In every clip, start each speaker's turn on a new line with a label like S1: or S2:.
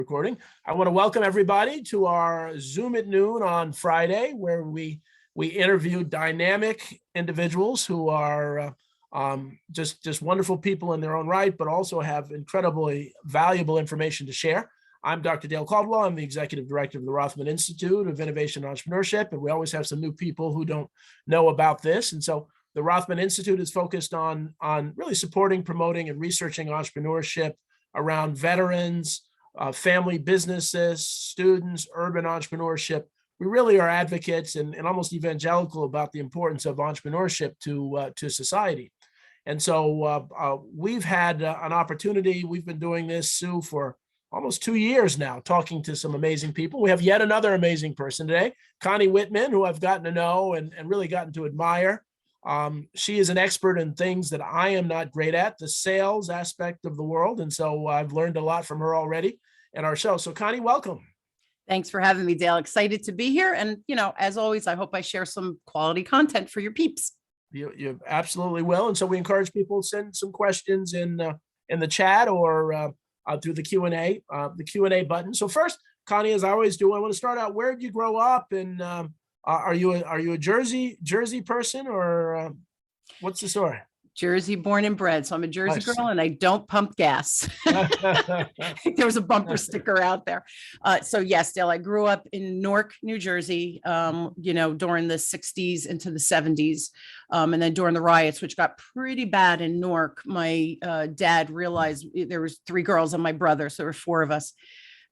S1: Recording. I want to welcome everybody to our Zoom at noon on Friday, where we interview dynamic individuals who are just wonderful people in their own right, but also have incredibly valuable information to share. I'm Dr. Dale Caldwell. I'm the executive director of the Rothman Institute of Innovation and Entrepreneurship, and we always have some new people who don't know about this. And so the Rothman Institute is focused on really supporting, promoting, and researching entrepreneurship around veterans, family businesses, students, urban entrepreneurship. We really are advocates and almost evangelical about the importance of entrepreneurship to society. And so we've had an opportunity. We've been doing this, Sue, for almost 2 years now, talking to some amazing people. We have yet another amazing person today, Connie Whitman, who I've gotten to know and really gotten to admire. She is an expert in things that I am not great at, the sales aspect of the world. And so I've learned a lot from her already in our show. So Connie, welcome.
S2: Thanks for having me, Dale. Excited to be here. And, as always, I hope I share some quality content for your peeps.
S1: You absolutely will. And so we encourage people to send some questions in the chat or through the Q&A button. So first, Connie, as I always do, I want to start out, where did you grow up? And are you a Jersey person, or what's the story?
S2: Jersey born and bred. So I'm a Jersey
S1: Nice.
S2: girl and I don't pump gas. There was a bumper sticker out there. So yes, Dale, I grew up in Newark, New Jersey, during the 60s into the 70s. And then during the riots, which got pretty bad in Newark, my dad realized there was 3 girls and my brother. So there were 4 of us.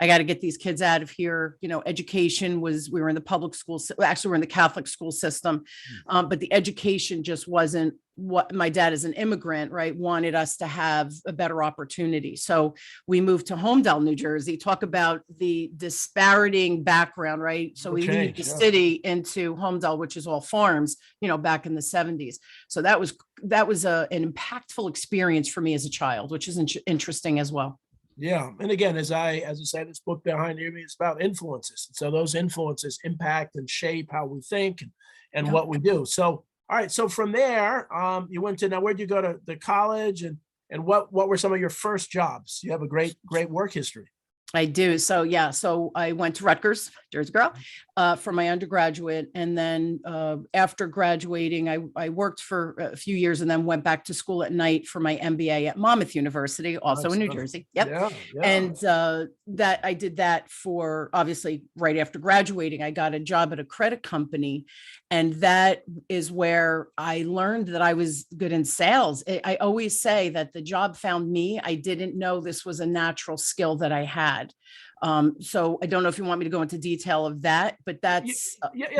S2: I got to get these kids out of here. Education we were in the public school, actually we're in the Catholic school system. But the education just wasn't what my dad, as an immigrant, right, wanted us to have a better opportunity. So we moved to Homedale, New Jersey. Talk about the dispariting background, right? So we leave the city into Homedale, which is all farms, back in the 70s. So that was an impactful experience for me as a child, which is interesting as well.
S1: Yeah. And again, as I said, this book behind me, it's about influences. And so those influences impact and shape how we think and what we do. So, all right. So from there, you went to, now where'd you go to the college, and what were some of your first jobs? You have a great work history.
S2: I do. So yeah. So I went to Rutgers, Jersey girl, for my undergraduate. And then after graduating, I worked for a few years and then went back to school at night for my MBA at Monmouth University, also in New Jersey. Yep.
S1: Yeah.
S2: And that I did that for, obviously, right after graduating, I got a job at a credit company. And that is where I learned that I was good in sales. I always say that the job found me. I didn't know this was a natural skill that I had. So I don't know if you want me to go into detail of that, but that's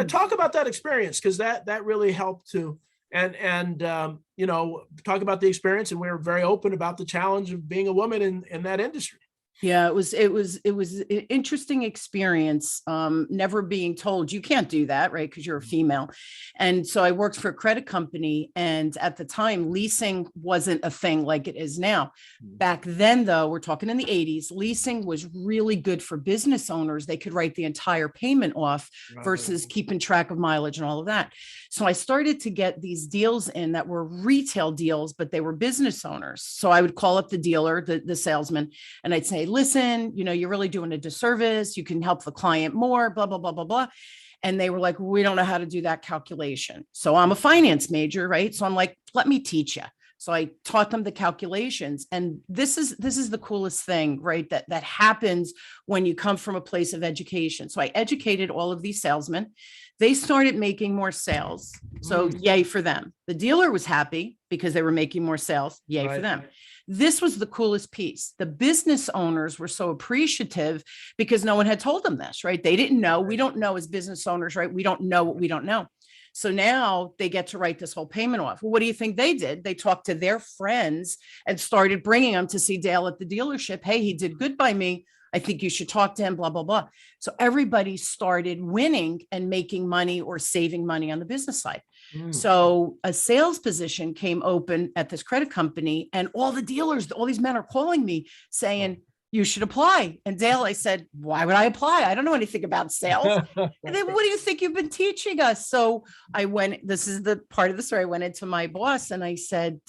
S1: talk about that experience, because that really helped to and talk about the experience. And we're very open about the challenge of being a woman in that industry.
S2: Yeah, it was an interesting experience. Never being told you can't do that, right? Because you're a female. And so I worked for a credit company, and at the time, leasing wasn't a thing like it is now. Back then, though, we're talking in the 80s, leasing was really good for business owners. They could write the entire payment off versus keeping track of mileage and all of that. So I started to get these deals in that were retail deals, but they were business owners. So I would call up the dealer, the salesman, and I'd say, listen, you're really doing a disservice. You can help the client more, blah, blah, blah, blah, blah. And they were like, we don't know how to do that calculation. So I'm a finance major, right? So I'm like, let me teach you. So I taught them the calculations. And this is the coolest thing, right? That happens when you come from a place of education. So I educated all of these salesmen. They started making more sales. So yay for them. The dealer was happy because they were making more sales. Yay for them. This was the coolest piece. The business owners were so appreciative because no one had told them this, right? They didn't know. We don't know as business owners, right? We don't know what we don't know. So now they get to write this whole payment off. Well, what do you think they did? They talked to their friends and started bringing them to see Dale at the dealership. Hey, he did good by me. I think you should talk to him, blah, blah, blah. So everybody started winning and making money or saving money on the business side. So a sales position came open at this credit company, and all the dealers, all these men are calling me saying, you should apply. And Dale, I said, why would I apply? I don't know anything about sales. And then, what do you think you've been teaching us? So I went, this is the part of the story. I went into my boss and I said,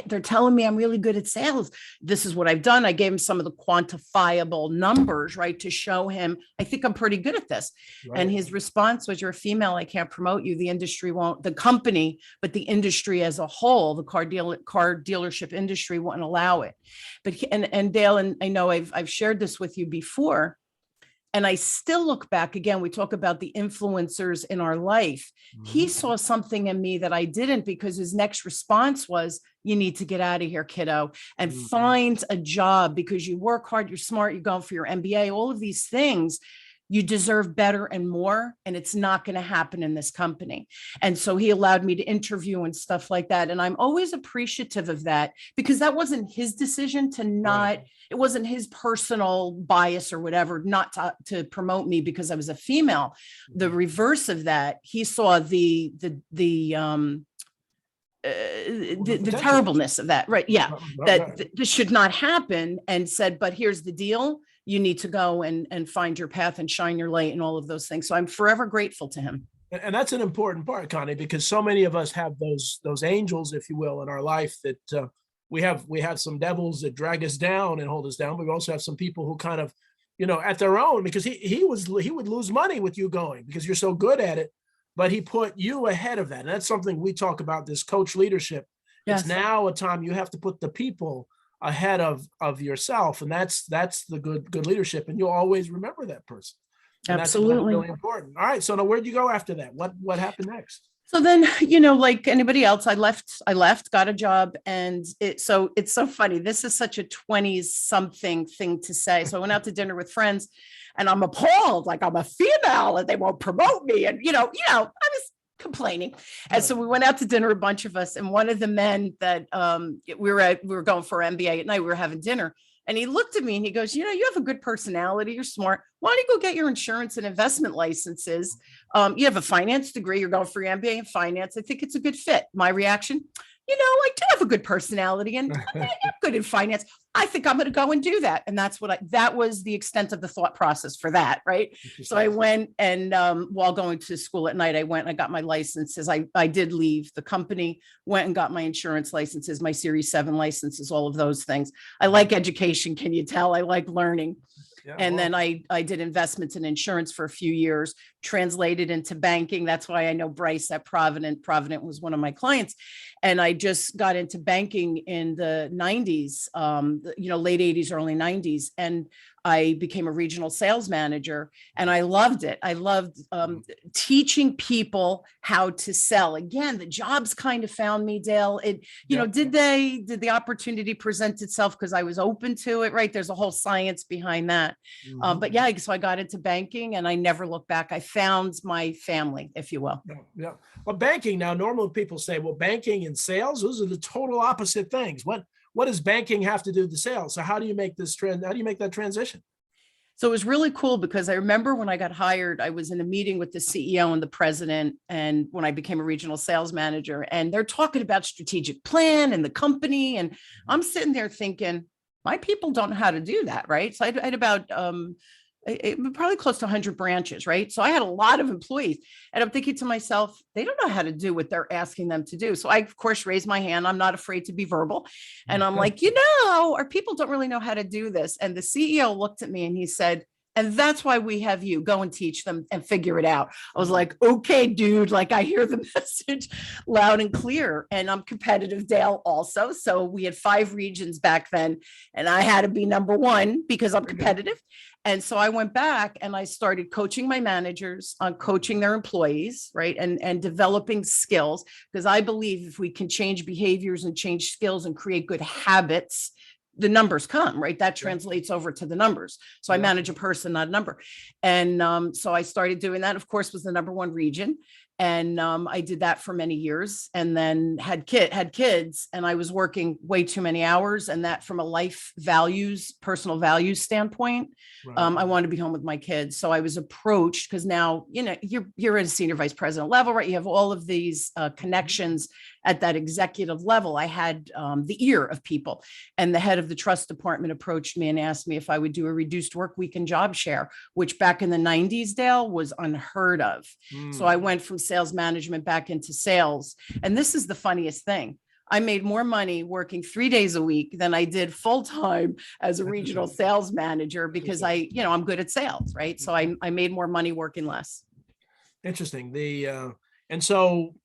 S2: they're telling me I'm really good at sales. This is what I've done. I gave him some of the quantifiable numbers, right, to show him, I think I'm pretty good at this.
S1: Right.
S2: And his response was, you're a female. I can't promote you. The industry won't, the company, but the industry as a whole, the car dealership industry won't allow it. But and Dale, and I know I've shared this with you before, and I still look back again, we talk about the influencers in our life. He saw something in me that I didn't, because his next response was, you need to get out of here, kiddo, and find a job, because you work hard, you're smart, you're going for your MBA, all of these things. You deserve better and more, and it's not going to happen in this company. And so he allowed me to interview and stuff like that. And I'm always appreciative of that, because that wasn't his decision to not, it wasn't his personal bias or whatever, not to promote me because I was a female. The reverse of that, he saw the terribleness of that. Right. Yeah. That this should not happen, and said, but here's the deal. You need to go and find your path and shine your light and all of those things. So I'm forever grateful to him.
S1: And that's an important part, Connie, because so many of us have those angels, if you will, in our life that we have some devils that drag us down and hold us down. But we also have some people who kind of, at their own, because he would lose money with you going because you're so good at it, but he put you ahead of that. And that's something we talk about, this coach leadership. Yes. It's now a time you have to put the people ahead of yourself, and that's the good leadership, and you'll always remember that person. And
S2: absolutely,
S1: that's really important. All right, so now where'd you go after that? What happened next?
S2: So then, like anybody else, I left, got a job, and it's so funny. This is such a 20s something thing to say. So I went out to dinner with friends, and I'm appalled, like I'm a female and they won't promote me, and I was complaining. And so we went out to dinner, a bunch of us, and one of the men that we were going for MBA at night, we were having dinner, and he looked at me and he goes, you have a good personality, you're smart, why don't you go get your insurance and investment licenses? You have a finance degree, you're going for your MBA in finance, I think it's a good fit. My reaction, I do have a good personality and I'm good in finance. I think I'm going to go and do that. And that was the extent of the thought process for that. Right. So I went, and while going to school at night, I got my licenses. I did leave the company, went and got my insurance licenses, my Series 7 licenses, all of those things. I like education. Can you tell? I like learning. Yeah, and then I did investments in insurance for a few years, translated into banking. That's why I know Bryce at Provident. Provident was one of my clients. And I just got into banking in the 90s, late 80s, early 90s. And I became a regional sales manager, and I loved it. I loved teaching people how to sell. Again, the jobs kind of found me, Dale. Did the opportunity present itself because I was open to it, right? There's a whole science behind that. But yeah, so I got into banking, and I never looked back. I found my family, if you will.
S1: Yeah. Well, banking, now, normally people say, well, banking and sales, those are the total opposite things. What does banking have to do with the sales? So how do you make that transition?
S2: So it was really cool, because I remember when I got hired, I was in a meeting with the CEO and the president, and when I became a regional sales manager, and they're talking about strategic plan and the company, and I'm sitting there thinking, my people don't know how to do that, right? So I had about probably close to 100 branches, right? So I had a lot of employees, and I'm thinking to myself, they don't know how to do what they're asking them to do. So I, of course, raised my hand. I'm not afraid to be verbal. And I'm like, our people don't really know how to do this. And the CEO looked at me and he said, and that's why we have you go and teach them and figure it out. I was like, okay, dude, like I hear the message loud and clear. And I'm competitive, Dale, also. So we had 5 regions back then, and I had to be number 1 because I'm competitive. And so I went back and I started coaching my managers on coaching their employees, right? And developing skills, because I believe if we can change behaviors and change skills and create good habits, the numbers come, right? That translates over to the numbers. So I manage a person, not a number. And so I started doing that, of course, was the number 1 region. And I did that for many years, and then had kids, and I was working way too many hours. And that, from a life values, personal values standpoint, I wanted to be home with my kids. So I was approached, because now, you're at a senior vice president level, right? You have all of these connections at that executive level. I had the ear of people, and the head of the trust department approached me and asked me if I would do a reduced work week and job share, which back in the 90s, Dale, was unheard of. So I went from sales management back into sales. And this is the funniest thing. I made more money working 3 days a week than I did full time as a regional sales manager because I'm good at sales, right? So I made more money working less.
S1: Interesting. And so,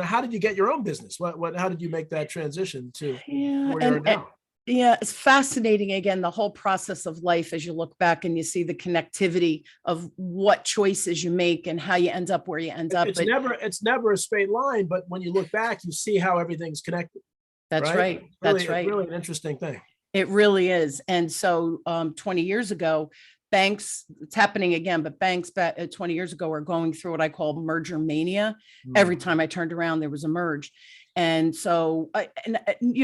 S1: how did you get your own business? How did you make that transition to where you are now?
S2: Yeah, it's fascinating. Again, the whole process of life as you look back and you see the connectivity of what choices you make and how you end up where you end up.
S1: It's never a straight line, but when you look back, you see how everything's connected.
S2: That's right. That's right.
S1: It's really an interesting thing.
S2: It really is. And so 20 years ago, banks, it's happening again, but banks back 20 years ago are going through what I call merger mania. Every time I turned around, there was a merge. And so,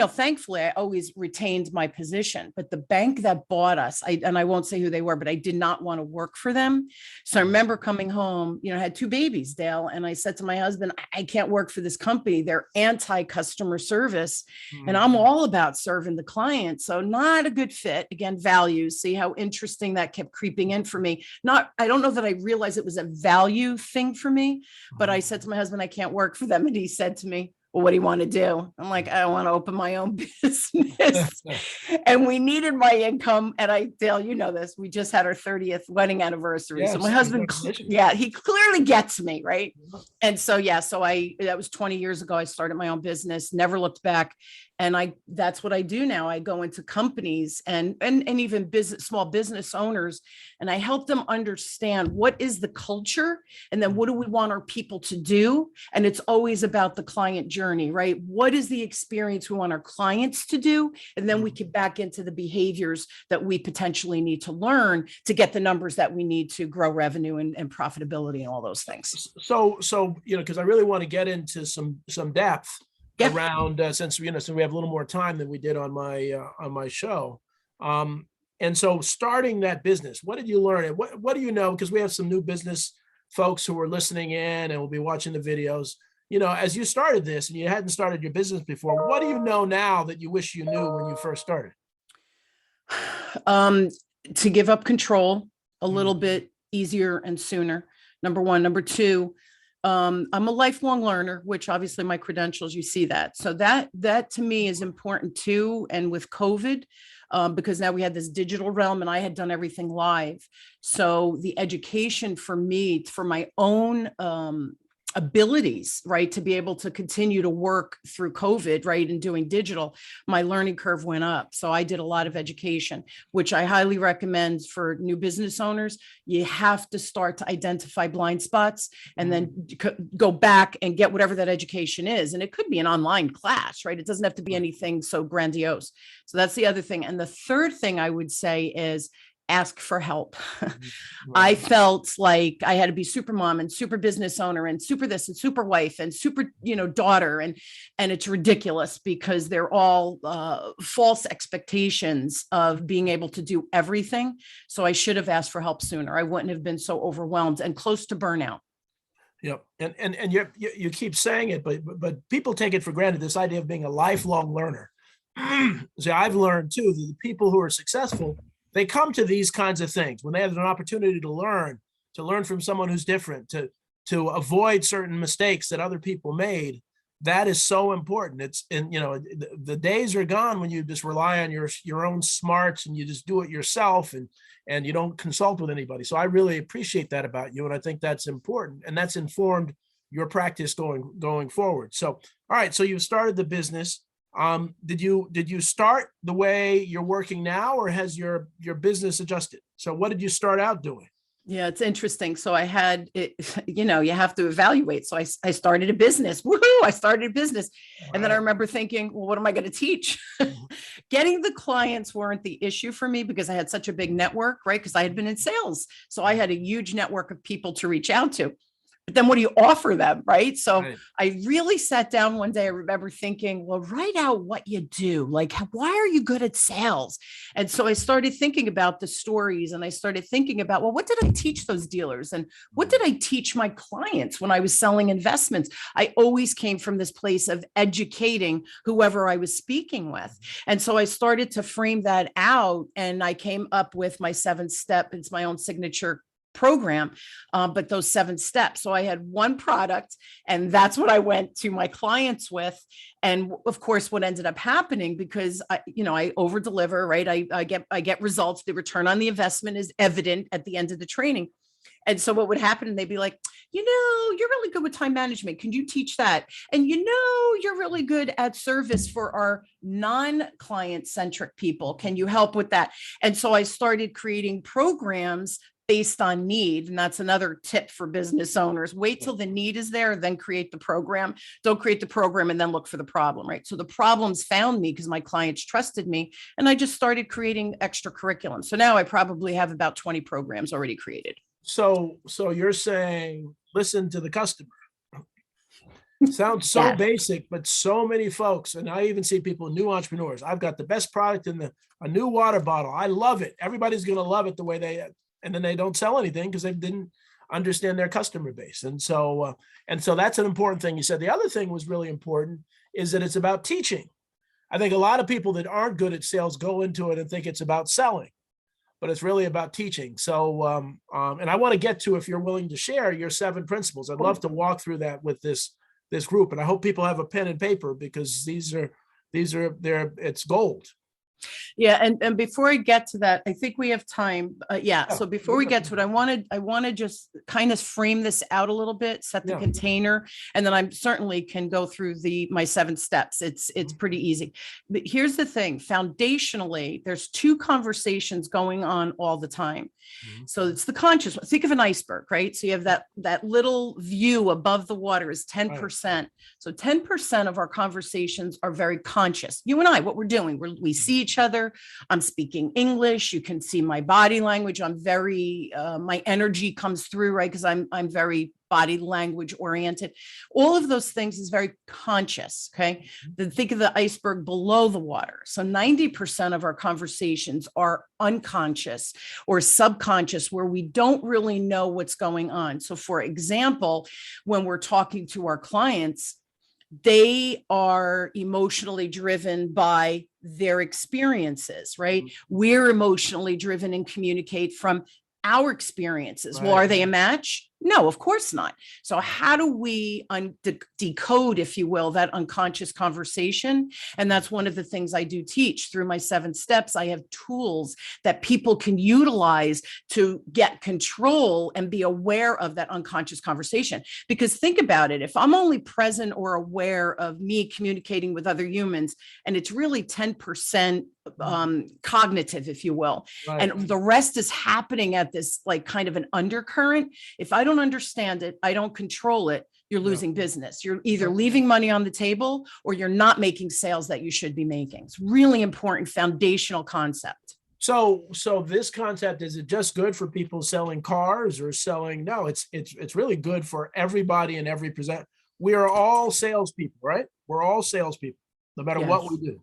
S2: thankfully, I always retained my position. But the bank that bought us, I won't say who they were, but I did not want to work for them. So I remember coming home, I had 2 babies, Dale, and I said to my husband, I can't work for this company. They're anti-customer service, and I'm all about serving the client. So not a good fit. Again, values. See how interesting that kept creeping in for me. I don't know that I realized it was a value thing for me, but I said to my husband, I can't work for them, and he said to me, well, what do you want to do? I'm like, I want to open my own business. And we needed my income. And Dale, you know this, we just had our 30th wedding anniversary. Yes, so my husband, he clearly gets me, right? And so, that was 20 years ago. I started my own business, never looked back. And that's what I do now. I go into companies and even small business owners, and I help them understand what is the culture, and then what do we want our people to do? And it's always about the client journey, right? What is the experience we want our clients to do? And then we can back into the behaviors that we potentially need to learn to get the numbers that we need to grow revenue and profitability and all those things.
S1: So, because I really want to get into some depth. Yep. Around since we have a little more time than we did on my show, and so starting that business, what did you learn? And what do you know? Because we have some new business folks who are listening in and will be watching the videos. As you started this and you hadn't started your business before, what do you know now that you wish you knew when you first started?
S2: To give up control a little bit easier and sooner. Number one. Number two. I'm a lifelong learner, which obviously my credentials, you see that. So that to me is important too. And with COVID, because now we had this digital realm and I had done everything live. So the education for me, for my own abilities, right, to be able to continue to work through COVID, right, and doing digital, my learning curve went up. So I did a lot of education, which I highly recommend for new business owners. You have to start to identify blind spots and then go back and get whatever that education is. And it could be an online class, right? It doesn't have to be anything so grandiose. So that's the other thing. And the third thing I would say is ask for help. I felt like I had to be super mom and super business owner and super this and super wife and super, daughter. And it's ridiculous because they're all false expectations of being able to do everything. So I should have asked for help sooner. I wouldn't have been so overwhelmed and close to burnout.
S1: Yep. And you keep saying it, but people take it for granted, this idea of being a lifelong learner. See, I've learned too, that the people who are successful, they come to these kinds of things when they have an opportunity to learn from someone who's different, to avoid certain mistakes that other people made. That is so important. The days are gone when you just rely on your own smarts and you just do it yourself and you don't consult with anybody. So I really appreciate that about you. And I think that's important, and that's informed your practice going forward. So, all right. So you started the business. Did you start the way you're working now, or has your business adjusted? So what did you start out doing?
S2: Yeah, it's interesting. So I had it, you have to evaluate. So I started a business. Woohoo! I started a business. Wow. And then I remember thinking, well, what am I going to teach? Getting the clients weren't the issue for me because I had such a big network, right? Because I had been in sales. So I had a huge network of people to reach out to. But then what do you offer them, right? So right. I really sat down one day. I remember thinking, well, write out what you do. Like, why are you good at sales? And so I started thinking about the stories, and I started thinking about, well, what did I teach those dealers? And what did I teach my clients when I was selling investments? I always came from this place of educating whoever I was speaking with. And so I started to frame that out, and I came up with my 7-step. It's my own signature program, but those 7 steps. So I had one product, and that's what I went to my clients with. And of course, what ended up happening, because I over deliver, right? I get results. The return on the investment is evident at the end of the training. And so what would happen, and they'd be like, you're really good with time management. Can you teach that? And you're really good at service for our non-client centric people. Can you help with that? And so I started creating programs based on need. And that's another tip for business owners. Wait till the need is there, then create the program. Don't create the program and then look for the problem, right? So the problems found me because my clients trusted me, and I just started creating extra curriculum. So now I probably have about 20 programs already created.
S1: So you're saying, listen to the customer. Sounds so
S2: Yes.
S1: basic, but so many folks, and I even see people, new entrepreneurs, I've got the best product in a new water bottle. I love it. Everybody's going to love it the way and then they don't sell anything because they didn't understand their customer base. And so that's an important thing you said. The other thing was really important is that it's about teaching. I think a lot of people that aren't good at sales go into it and think it's about selling, but it's really about teaching. So, and I want to get to, if you're willing to share your 7 principles, I'd love to walk through that with this group. And I hope people have a pen and paper, because it's gold.
S2: Yeah. And before I get to that, I think we have time. So before we get to it, I want to just kind of frame this out a little bit, set the container, and then I certainly can go through my 7 steps. It's pretty easy. But here's the thing. Foundationally, there's 2 conversations going on all the time. So it's the conscious. Think of an iceberg, right? So you have that little view above the water is 10%. Right. So 10% of our conversations are very conscious. You and I, what we're doing, we see each other. I'm speaking English. You can see my body language. I'm very, my energy comes through, right? Because I'm very body language oriented. All of those things is very conscious. Okay. Then think of the iceberg below the water. So 90% of our conversations are unconscious or subconscious, where we don't really know what's going on. So for example, when we're talking to our clients, they are emotionally driven by their experiences, right? We're emotionally driven and communicate from our experiences. Right. Well, are they a match? No, of course not. So how do we decode, if you will, that unconscious conversation? And that's one of the things I do teach through my 7 steps. I have tools that people can utilize to get control and be aware of that unconscious conversation. Because think about it, if I'm only present or aware of me communicating with other humans, and it's really 10% cognitive, if you will, right, and the rest is happening at this like kind of an undercurrent. If I don't understand it, I don't control it, you're losing business. You're either leaving money on the table or you're not making sales that you should be making. It's really important foundational concept.
S1: So this concept, is it just good for people selling cars or selling? No, it's really good for everybody in every present. We are all salespeople, right? We're all salespeople, no matter what we do.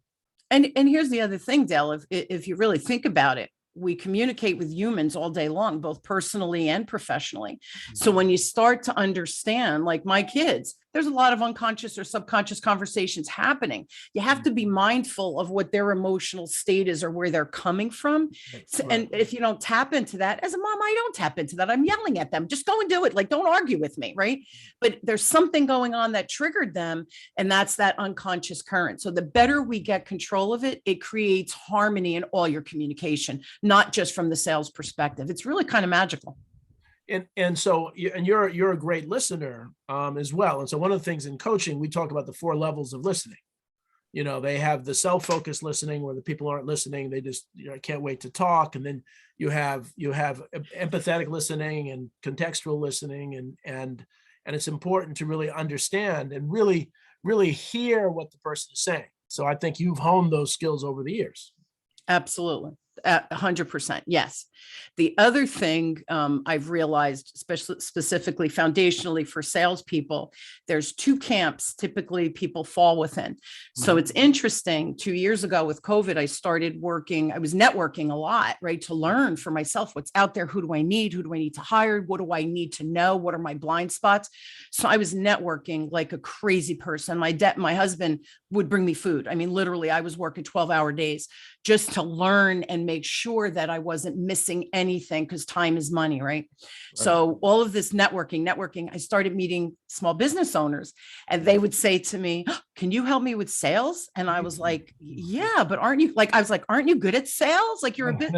S2: And here's the other thing, Dell, if you really think about it, we communicate with humans all day long, both personally and professionally. So when you start to understand, like my kids, there's a lot of unconscious or subconscious conversations happening. You have to be mindful of what their emotional state is or where they're coming from. Right. And if you don't tap into that, as a mom, I don't tap into that. I'm yelling at them. Just go and do it. Like, don't argue with me, right? But there's something going on that triggered them, and that's that unconscious current. So the better we get control of it, it creates harmony in all your communication, not just from the sales perspective. It's really kind of magical.
S1: And so you're a great listener as well. And so one of the things in coaching, we talk about the 4 levels of listening. You know, they have the self-focused listening, where the people aren't listening. They just, can't wait to talk. And then you have empathetic listening and contextual listening. And it's important to really understand and really, really hear what the person is saying. So I think you've honed those skills over the years.
S2: Absolutely. 100%. Yes. The other thing I've realized, especially specifically foundationally for salespeople, there's 2 camps typically people fall within. So it's interesting. 2 years ago with COVID, I was networking a lot, right? To learn for myself what's out there. Who do I need? Who do I need to hire? What do I need to know? What are my blind spots? So I was networking like a crazy person. My husband would bring me food. I mean, literally, I was working 12-hour days just to learn and make sure that I wasn't missing chasing anything because time is money, right? So all of this networking, I started meeting small business owners and they would say to me, can you help me with sales? And I was like, yeah, but aren't you good at sales? Like you're a bit,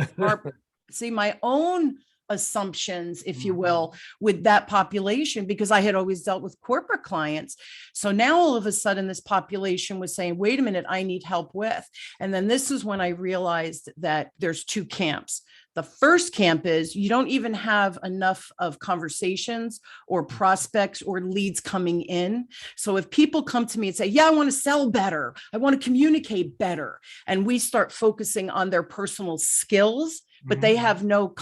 S2: see my own assumptions, if you will, with that population, because I had always dealt with corporate clients. So now all of a sudden this population was saying, wait a minute, I need help with. And then this is when I realized that there's two camps. The first camp is you don't even have enough of conversations or prospects or leads coming in. So if people come to me and say, yeah, I want to sell better, I want to communicate better, and we start focusing on their personal skills, but they have no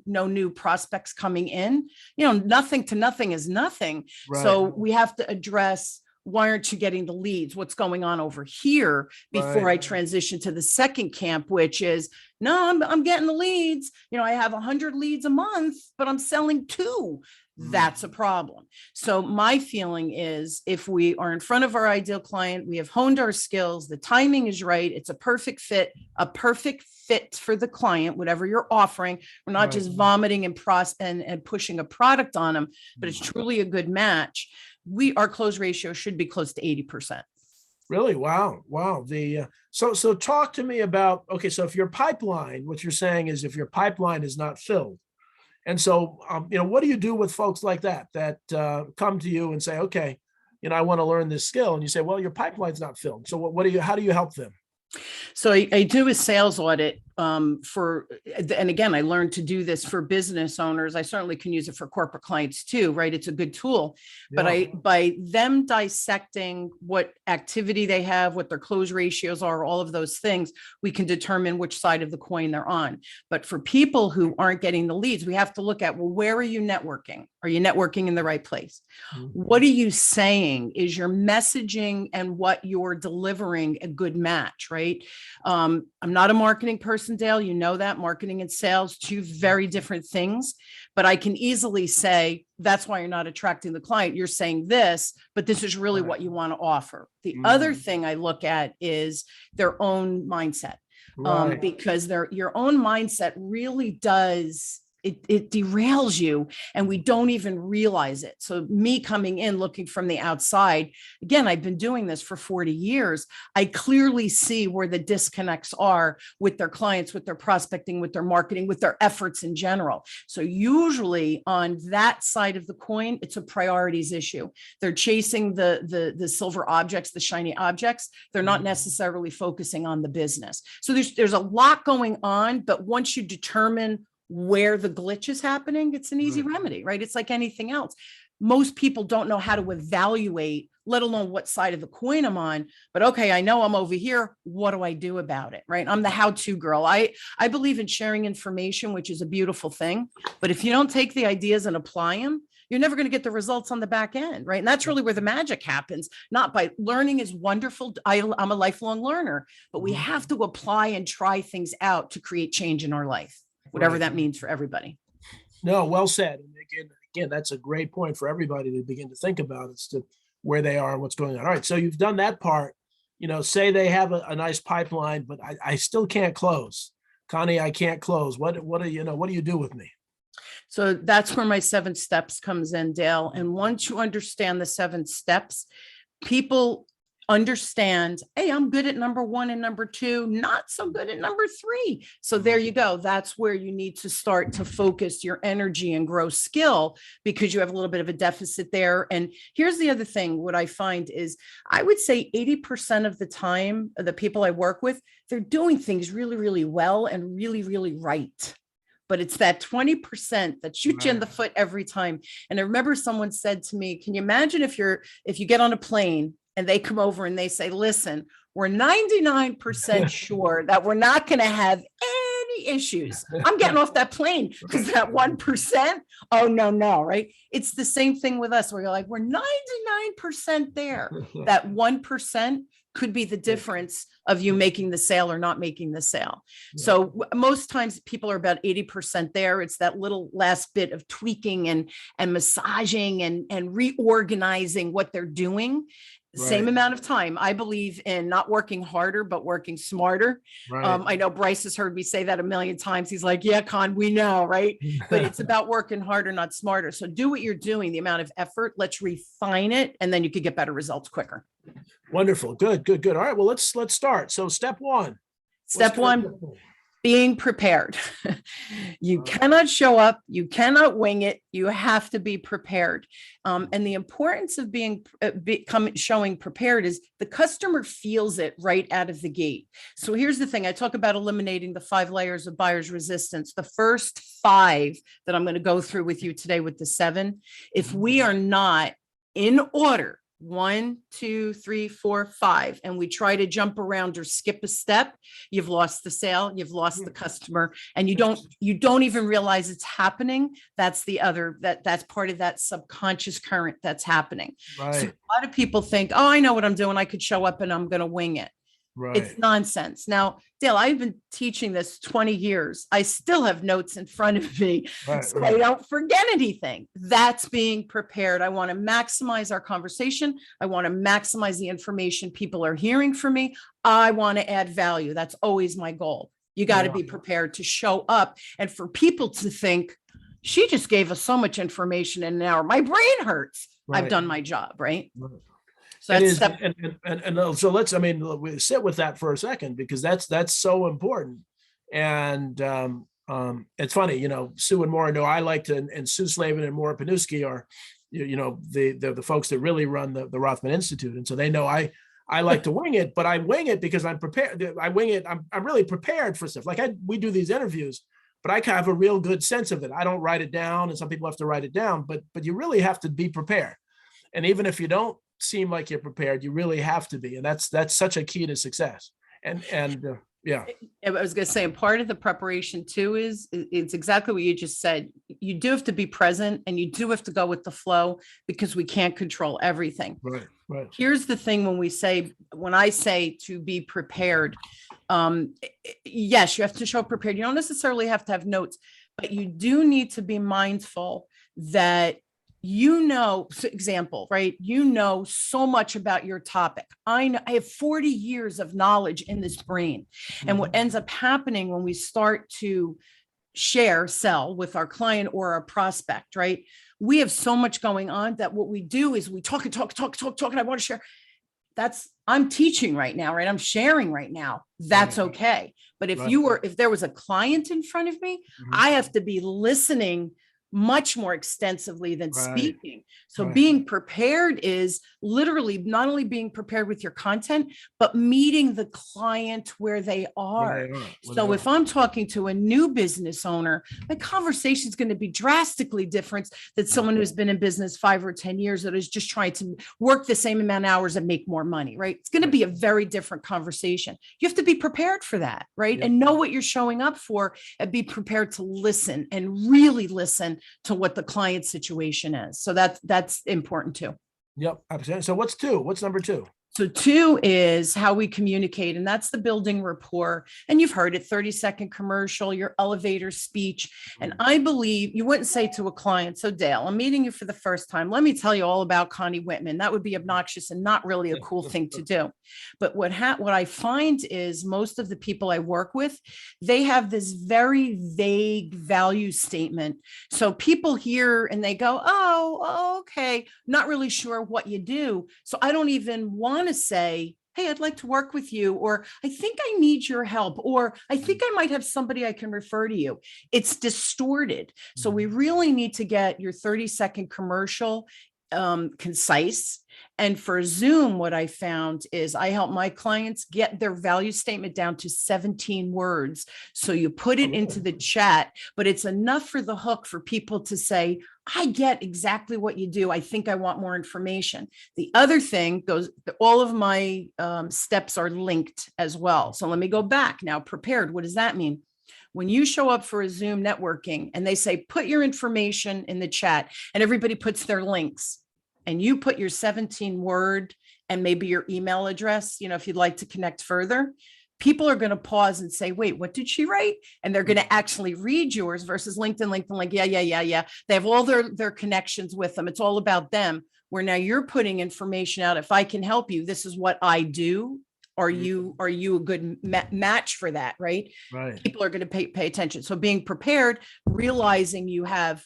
S2: new prospects coming in, nothing to nothing is nothing. Right. So we have to address, why aren't you getting the leads? What's going on over here before I transition to the second camp, which is, no, I'm getting the leads. I have 100 leads a month, but I'm selling 2. That's a problem. So my feeling is if we are in front of our ideal client, we have honed our skills, the timing is right, it's a perfect fit for the client, whatever you're offering. We're not just vomiting and pushing a product on them, but it's truly a good match. Our close ratio should be close to 80%.
S1: Really? Wow. So talk to me about, okay, so if your pipeline, what you're saying is if your pipeline is not filled, and so, what do you do with folks like that come to you and say, okay, I want to learn this skill. And you say, well, your pipeline's not filled. So how do you help them?
S2: So I do a sales audit and again, I learned to do this for business owners. I certainly can use it for corporate clients too, right? It's a good tool, but by them dissecting what activity they have, what their close ratios are, all of those things, we can determine which side of the coin they're on. But for people who aren't getting the leads, we have to look at, well, where are you networking? Are you networking in the right place? What are you saying? Is your messaging and what you're delivering a good match, right? I'm not a marketing person, Dale, that marketing and sales, 2 very different things, but I can easily say, that's why you're not attracting the client. You're saying this, but this is really what you want to offer. The other thing I look at is their own mindset, because your own mindset really does, it derails you and we don't even realize it. So me coming in, looking from the outside, again, I've been doing this for 40 years. I clearly see where the disconnects are with their clients, with their prospecting, with their marketing, with their efforts in general. So usually on that side of the coin, it's a priorities issue. They're chasing the silver objects, the shiny objects. They're not necessarily focusing on the business. So there's a lot going on, but once you determine where the glitch is happening, it's an easy remedy, right? It's like anything else. Most people don't know how to evaluate, let alone what side of the coin I'm on, but okay, I know I'm over here. What do I do about it, right? I'm the how-to girl. I believe in sharing information, which is a beautiful thing, but if you don't take the ideas and apply them, you're never going to get the results on the back end, right? And that's really where the magic happens. Not by learning is wonderful. I'm a lifelong learner, but we have to apply and try things out to create change in our life, whatever that means for everybody.
S1: No, well said. And again, that's a great point for everybody to begin to think about as to where they are and what's going on. All right. So you've done that part, say they have a nice pipeline, but I still can't close. Connie, I can't close. What do you do with me?
S2: So that's where my 7 steps comes in, Dale. And once you understand the 7 steps, people understand, hey, I'm good at number 1 and number 2, not so good at number 3. So there you go. That's where you need to start to focus your energy and grow skill, because you have a little bit of a deficit there. And here's the other thing. What I find is, I would say 80% of the time, the people I work with, they're doing things really, really well and really, really right. But it's that 20% that shoots you in the foot every time. And I remember someone said to me, can you imagine if you get on a plane and they come over and they say, listen, we're 99% sure that we're not going to have any issues. I'm getting off that plane, because that 1%, oh, no, right? It's the same thing with us. We're like, we're 99% there. That 1% could be the difference of you making the sale or not making the sale. So most times people are about 80% there. It's that little last bit of tweaking and massaging and reorganizing what they're doing. Same amount of time. I believe in not working harder, but working smarter.
S1: Right.
S2: I know Bryce has heard me say that a million times. He's like, yeah, Con, we know, right? But it's about working harder, not smarter. So do what you're doing, the amount of effort, let's refine it, and then you could get better results quicker.
S1: Wonderful. Good. All right. Well, let's start. So step one.
S2: Step one, being prepared. You cannot show up. You cannot wing it. You have to be prepared. And the importance of showing prepared is the customer feels it right out of the gate. So here's the thing. I talk about eliminating the 5 layers of buyer's resistance. The first 5 that I'm going to go through with you today with the 7, if we are not in order, 1, 2, 3, 4, 5, and we try to jump around or skip a step, you've lost the sale, you've lost the customer, and you don't even realize it's happening. That's that's part of that subconscious current that's happening.
S1: Right.
S2: So a lot of people think, oh, I know what I'm doing. I could show up and I'm going to wing it.
S1: Right.
S2: It's nonsense. Now, Dale, I've been teaching this 20 years. I still have notes in front of me, so I don't forget anything. That's being prepared. I want to maximize our conversation. I want to maximize the information people are hearing from me. I want to add value. That's always my goal. You got to be prepared to show up and for people to think, she just gave us so much information in an hour. My brain hurts. I've done my job, right? So that's
S1: so we sit with that for a second, because that's so important. And it's funny, Sue and Maura know I like to, and Sue Slavin and Maura Panuski are, the folks that really run the Rothman Institute. And so they know I like to wing it, but I wing it because I'm prepared. I wing it. I'm really prepared for stuff. Like we do these interviews, but I have a real good sense of it. I don't write it down, and some people have to write it down, but you really have to be prepared. And even if you don't seem like you're prepared, you really have to be. And that's such a key to success. And yeah.
S2: I was going to say, and part of the preparation too is it's exactly what you just said. You do have to be present, and you do have to go with the flow, because we can't control everything.
S1: Right.
S2: Here's the thing. When I say to be prepared, yes, you have to show prepared. You don't necessarily have to have notes, but you do need to be mindful that so example, right? So much about your topic. I have 40 years of knowledge in this brain. And what ends up happening when we start to sell with our client or our prospect, right? We have so much going on that what we do is we talk and I want to share. I'm teaching right now, right? I'm sharing right now. That's okay. But if there was a client in front of me, I have to be listening much more extensively than speaking. So being prepared is literally not only being prepared with your content, but meeting the client where they are. So if I'm talking to a new business owner, my conversation is going to be drastically different than someone who's been in business 5 or 10 years that is just trying to work the same amount of hours and make more money, right? It's going to be a very different conversation. You have to be prepared for that, right? And know what you're showing up for, and be prepared to listen and really listen to what the client situation is. So that's important too.
S1: Yep. Absolutely. So what's 2? What's number 2?
S2: So 2 is how we communicate, and that's the building rapport. And you've heard it, 30-second commercial, your elevator speech. And I believe you wouldn't say to a client, so Dale, I'm meeting you for the first time. Let me tell you all about Connie Whitman. That would be obnoxious and not really a cool thing to do. But what I find is most of the people I work with, they have this very vague value statement. So people hear and they go, oh, okay, not really sure what you do. So I don't even want to say, hey, I'd like to work with you, or I think I need your help, or I think I might have somebody I can refer to you. It's distorted. So we really need to get your 30-second commercial concise. And for Zoom, what I found is I help my clients get their value statement down to 17 words. So you put it into the chat, but it's enough for the hook for people to say, I get exactly what you do. I think I want more information. The other thing goes, all of my steps are linked as well. So let me go back now. Prepared. What does that mean? When you show up for a Zoom networking and they say, put your information in the chat, and everybody puts their links, and you put your 17-word and maybe your email address, if you'd like to connect further, people are going to pause and say, wait, what did she write? And they're going to actually read yours versus LinkedIn, like, yeah. They have all their connections with them. It's all about them. where now you're putting information out. If I can help you, this is what I do. Are you a good match for that? Right.
S1: Right.
S2: People are going to pay attention. So being prepared, realizing you have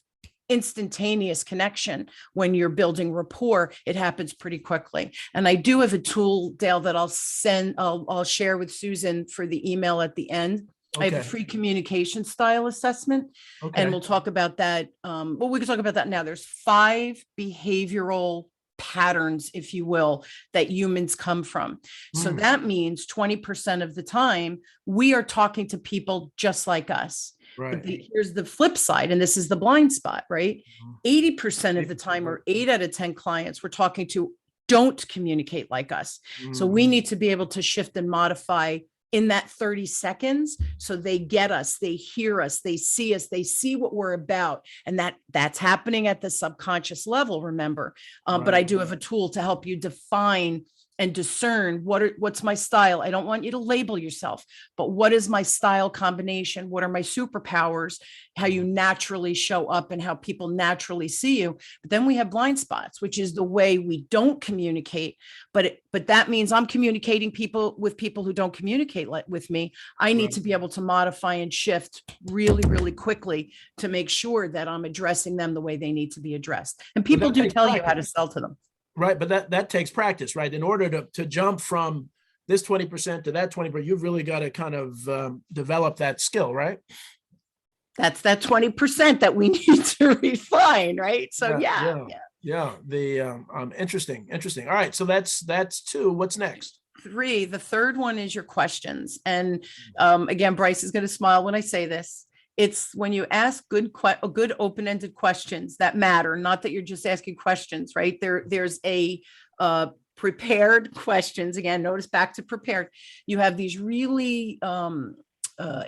S2: instantaneous connection when you're building rapport, it happens pretty quickly. And I do have a tool, Dale, that I'll share with Susan for the email at the end. I have a free communication style assessment, and we'll talk about that. Well, we can talk about that now. There's 5 behavioral patterns, if you will, that humans come from. So that means 20% of the time we are talking to people just like us. Right. But here's the flip side, and this is the blind spot, right? 80% of the time, or 8 out of 10 clients we're talking to don't communicate like us. So we need to be able to shift and modify in that 30 seconds. So they get us, they hear us, they see us, they see what we're about. And that's happening at the subconscious level, remember. But I do have a tool to help you define and discern what's my style. I don't want you to label yourself, but what is my style combination? What are my superpowers? How you naturally show up and how people naturally see you. But then we have blind spots, which is the way we don't communicate. But that means I'm communicating with people who don't communicate with me. I need to be able to modify and shift really, really quickly to make sure that I'm addressing them the way they need to be addressed. And people do tell you how to sell to them.
S1: Right. But that takes practice, right? In order to jump from this 20% to that 20%, you've really got to kind of develop that skill, right?
S2: That's that 20% that we need to refine, right? So yeah.
S1: Interesting. All right. So that's 2. What's next?
S2: 3. The third one is your questions. And again, Bryce is going to smile when I say this. It's when you ask good open-ended questions that matter, not that you're just asking questions, right? There's a prepared questions. Again, notice back to prepared. You have these really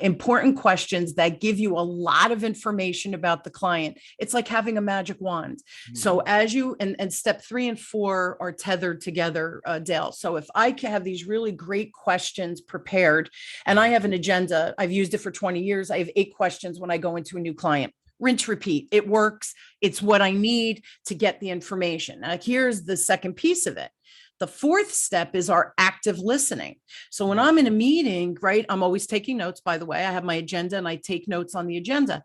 S2: important questions that give you a lot of information about the client. It's like having a magic wand. So as you, and step 3 and 4 are tethered together, Dale. So if I can have these really great questions prepared, and I have an agenda, I've used it for 20 years. I have 8 questions when I go into a new client. Rinse, repeat. It works. It's what I need to get the information. Now, here's the second piece of it. The 4th step is our active listening. So when I'm in a meeting, right, I'm always taking notes, by the way. I have my agenda and I take notes on the agenda.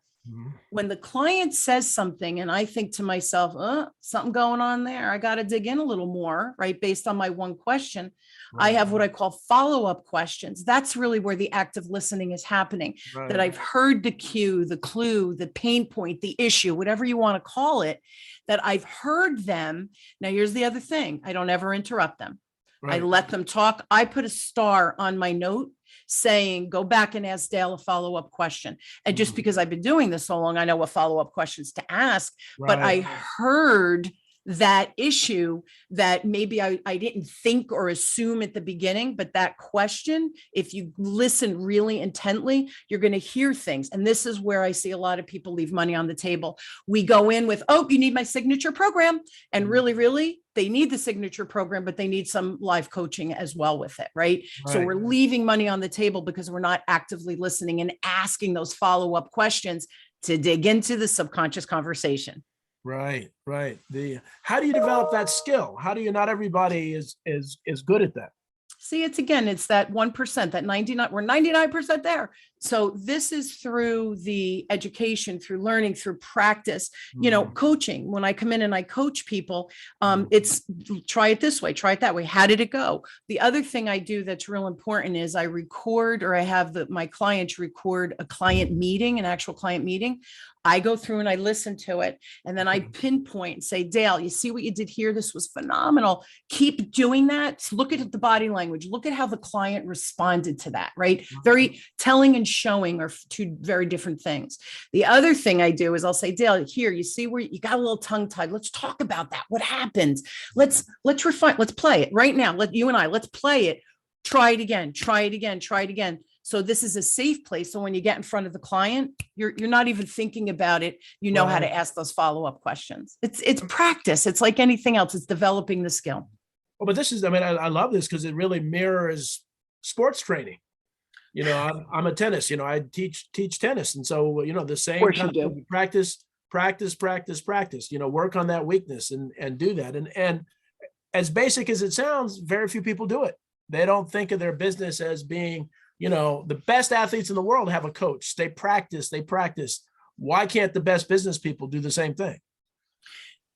S2: When the client says something and I think to myself, something going on there, I got to dig in a little more, right? Based on my one question, I have what I call follow-up questions. That's really where the active listening is happening, that I've heard the cue, the clue, the pain point, the issue, whatever you want to call it, that I've heard them. Now, here's the other thing. I don't ever interrupt them. I let them talk. I put a star on my note saying, go back and ask Dale a follow-up question. And just because I've been doing this so long, I know what follow-up questions to ask, but I heard that issue that maybe I didn't think or assume at the beginning, but that question, if you listen really intently, you're going to hear things. And this is where I see a lot of people leave money on the table. We go in with, you need my signature program. And really, they need the signature program, but they need some live coaching as well with it, right? So we're leaving money on the table because we're not actively listening and asking those follow-up questions to dig into the subconscious conversation.
S1: Right. How do you develop that skill? How do you? Not everybody is good at that.
S2: See, it's that 1%, that 99, we're 99% there. So this is through the education, through learning, through practice, coaching. When I come in and I coach people, it's try it this way, try it that way. How did it go? The other thing I do that's real important is I record, or I have my clients record a client meeting, an actual client meeting. I go through and I listen to it, and then I pinpoint and say, Dale, you see what you did here? This was phenomenal. Keep doing that. Look at the body language. Look at how the client responded to that, right? Very telling and showing are 2 very different things. The other thing I do is I'll say, Dale, here, you see where you got a little tongue tied. Let's talk about that. What happened? Let's refine. Let's play it right now. Let's play it. Try it again. So this is a safe place. So when you get in front of the client, you're not even thinking about it. You know how to ask those follow-up questions. It's practice. It's like anything else. It's developing the skill.
S1: Well, but this is, I love this because it really mirrors sports training. I'm a tennis, I teach tennis. And so, the same kind of practice, practice, practice, practice, work on that weakness and do that. And as basic as it sounds, very few people do it. They don't think of their business as being, the best athletes in the world have a coach. They practice. Why can't the best business people do the same thing?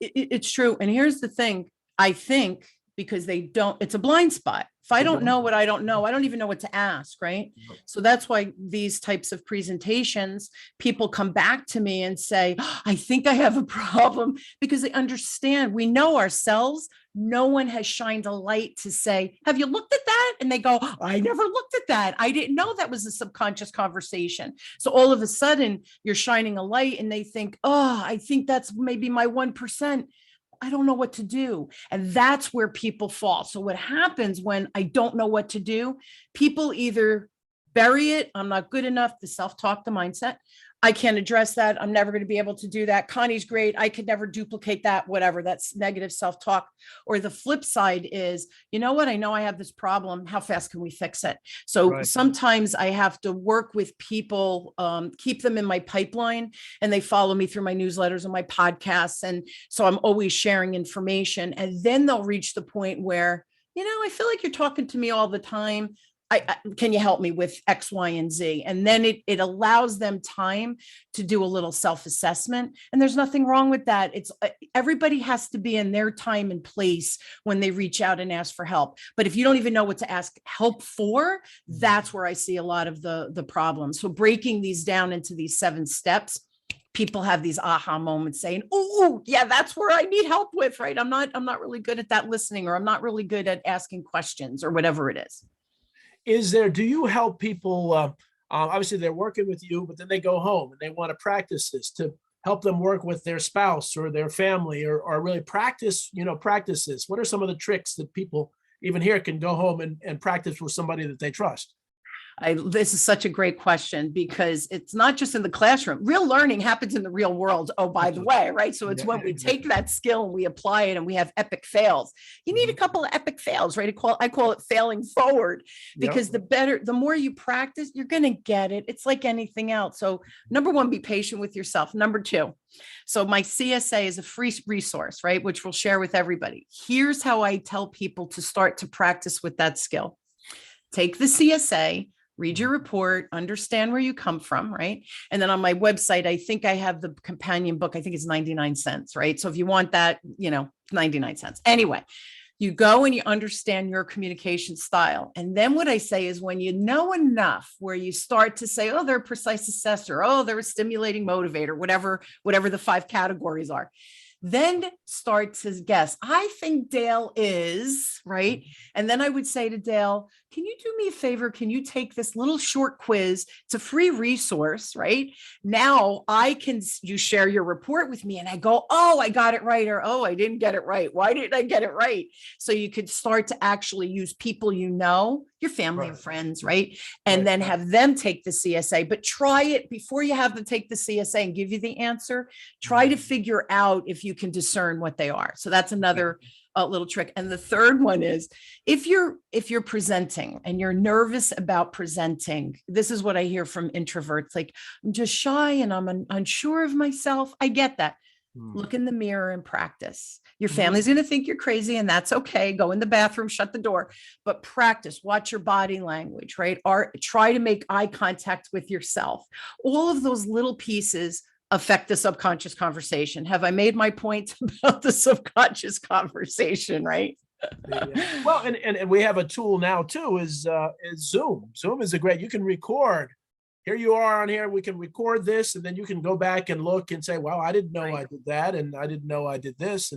S2: It's true. And here's the thing. I think because it's a blind spot. If I don't know what I don't know, I don't even know what to ask, right? So that's why these types of presentations, people come back to me and say, I think I have a problem, because they understand, we know ourselves. No one has shined a light to say, have you looked at that? And they go, I never looked at that. I didn't know that was a subconscious conversation. So all of a sudden you're shining a light and they think, oh, I think that's maybe my 1%. I don't know what to do. And that's where people fall. So what happens when I don't know what to do, people either bury it. I'm not good enough. The self-talk, the mindset. I can't address that. I'm never going to be able to do that. Connie's great. I could never duplicate that, whatever. That's negative self-talk. Or the flip side is, you know what? I know I have this problem. How fast can we fix it? So sometimes I have to work with people, keep them in my pipeline, and they follow me through my newsletters and my podcasts. And so I'm always sharing information, and then they'll reach the point where, I feel like you're talking to me all the time. Can you help me with X, Y, and Z? And then it allows them time to do a little self-assessment. And there's nothing wrong with that. It's everybody has to be in their time and place when they reach out and ask for help. But if you don't even know what to ask help for, that's where I see a lot of the problems. So breaking these down into these 7 steps, people have these aha moments saying, oh, yeah, that's where I need help with, right? I'm not really good at that listening, or I'm not really good at asking questions, or whatever it is.
S1: Do you help people, obviously they're working with you, but then they go home and they want to practice this, to help them work with their spouse or their family, or really practice this? What are some of the tricks that people even here can go home and practice with somebody that they trust?
S2: This is such a great question, because it's not just in the classroom. Real learning happens in the real world. Oh, by the way, right? So it's when we take that skill and we apply it, and we have epic fails. You need a couple of epic fails, right? I call it failing forward, because the more you practice, you're going to get it. It's like anything else. So number 1, be patient with yourself. Number 2, so my CSA is a free resource, right? Which we'll share with everybody. Here's how I tell people to start to practice with that skill. Take the CSA, read your report, understand where you come from, right? And then on my website, I think I have the companion book. I think it's 99 cents, right? So if you want that, 99 cents. Anyway, you go and you understand your communication style. And then what I say is, when you know enough, where you start to say, oh, they're a precise assessor, oh, they're a stimulating motivator, whatever the 5 categories are. Then start to guess. I think Dale is, right? And then I would say to Dale, can you do me a favor? Can you take this little short quiz? It's a free resource, right? Now you share your report with me, and I go, oh, I got it right. Or, oh, I didn't get it right. Why didn't I get it right? So you could start to actually use people, your family and friends, right? And then have them take the CSA, but try it before you have them take the CSA and give you the answer. Try to figure out if you can discern what they are. So that's another little trick. And the third one is, if you're presenting and you're nervous about presenting, this is what I hear from introverts. Like, I'm just shy and I'm unsure of myself. I get that. Look in the mirror and practice. Your family's going to think you're crazy, and that's okay. Go in the bathroom, shut the door, but practice, watch your body language, right? Or try to make eye contact with yourself. All of those little pieces affect the subconscious conversation. Have I made my point about the subconscious conversation, right?
S1: Well, and we have a tool now too, is Zoom. Zoom is you can record. Here you are on here. We can record this, and then you can go back and look and say, well, I didn't know I did that, and I didn't know I did this,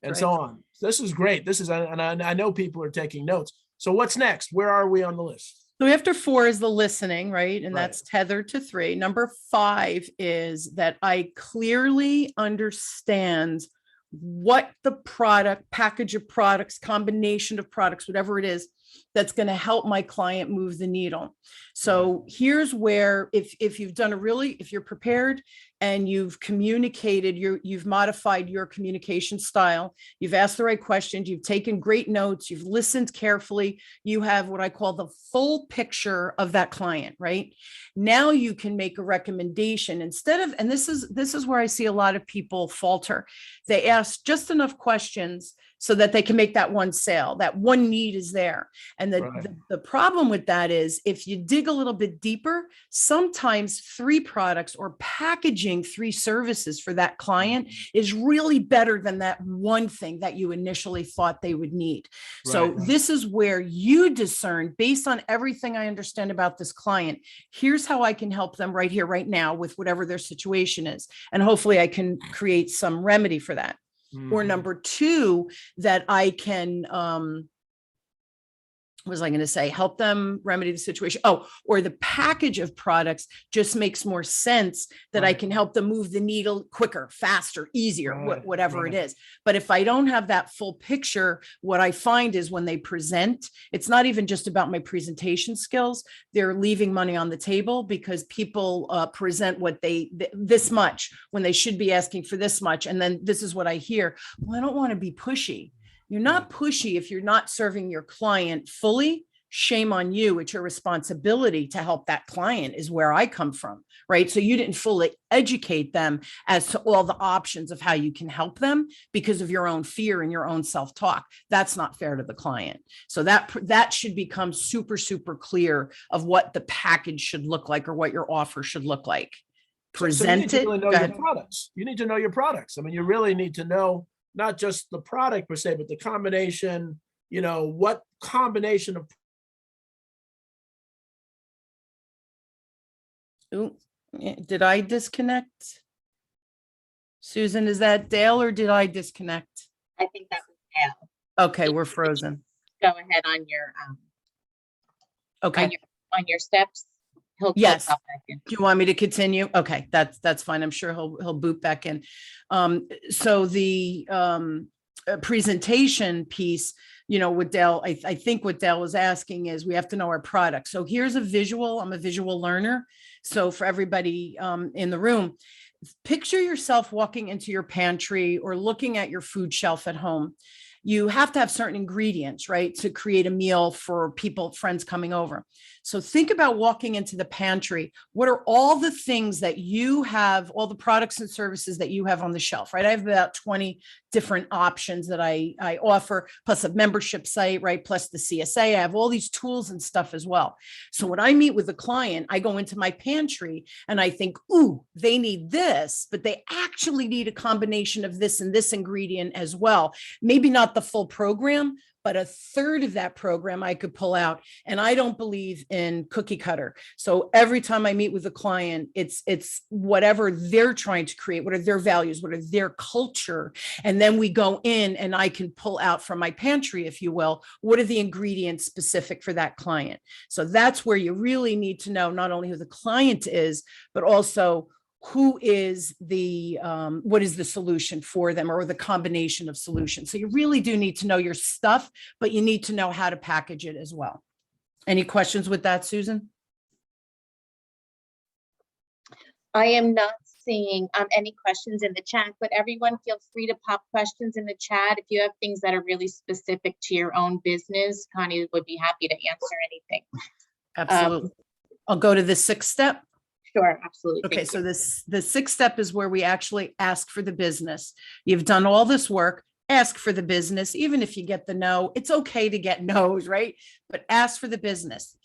S1: and so on. This is great. And I know people are taking notes. So what's next? Where are we on the list?
S2: So after 4 is the listening, right? And that's tethered to 3. Number 5 is that I clearly understand what the product, package of products, combination of products, whatever it is, that's going to help my client move the needle. So here's where, if you've done if you're prepared and you've communicated, you've modified your communication style, you've asked the right questions, you've taken great notes, you've listened carefully, you have what I call the full picture of that client, right? Now you can make a recommendation instead of, and this is where I see a lot of people falter. They ask just enough questions so that they can make that one sale. That one need is there. And the problem with that is if you dig a little bit deeper, sometimes 3 products or packaging 3 services for that client is really better than that one thing that you initially thought they would need. So this is where you discern, based on everything I understand about this client, here's how I can help them right here, right now, with whatever their situation is. And hopefully I can create some remedy for that. Or number 2, that I can, what was I going to say? Help them remedy the situation. Oh, or the package of products just makes more sense that I can help them move the needle quicker, faster, easier, whatever it is. But if I don't have that full picture, what I find is when they present, it's not even just about my presentation skills. They're leaving money on the table because people present what this much when they should be asking for this much. And then this is what I hear. Well, I don't want to be pushy. You're not pushy if you're not serving your client fully. Shame on you. It's your responsibility to help that client, is where I come from, right? So you didn't fully educate them as to all the options of how you can help them because of your own fear and your own self-talk. That's not fair to the client. So that should become super, super clear of what the package should look like or what your offer should look like. Present
S1: so you
S2: it.
S1: need to really know your products. You need to know your products. I mean, you really need to know not just the product per se, but the combination, what combination of.
S2: Ooh, did I disconnect? Susan, is that Dale or did I disconnect?
S3: I think that was Dale.
S2: Okay, we're frozen.
S3: Go ahead on your
S2: okay.
S3: On your steps.
S2: Yes. Do you want me to continue? Okay, that's fine. I'm sure he'll boot back in. So the presentation piece, with Dale, I think what Dale was asking is we have to know our product. So here's a visual. I'm a visual learner. So for everybody in the room, picture yourself walking into your pantry or looking at your food shelf at home. You have to have certain ingredients, right, to create a meal for people, friends coming over. So think about walking into the pantry. What are all the things that you have, all the products and services that you have on the shelf, right? I have about 20 different options that I offer, plus a membership site, right? Plus the CSA. I have all these tools and stuff as well. So when I meet with a client, I go into my pantry and I think, ooh, they need this, but they actually need a combination of this and this ingredient as well. Maybe not the full program, but a third of that program I could pull out. And I don't believe in cookie cutter. So every time I meet with a client, it's whatever they're trying to create. What are their values? What are their culture? And then we go in and I can pull out from my pantry, if you will, what are the ingredients specific for that client? So that's where you really need to know not only who the client is, but also who is what is the solution for them, or the combination of solutions. So you really do need to know your stuff, but you need to know how to package it as well. Any questions with that, Susan?
S3: I am not seeing any questions in the chat, but everyone feel free to pop questions in the chat. If you have things that are really specific to your own business, Connie would be happy to answer anything.
S2: Absolutely. I'll go to the 6th step.
S3: Sure, absolutely.
S2: Okay, so the 6th step is where we actually ask for the business. You've done all this work, ask for the business. Even if you get the no, it's okay to get no's, right? But ask for the business.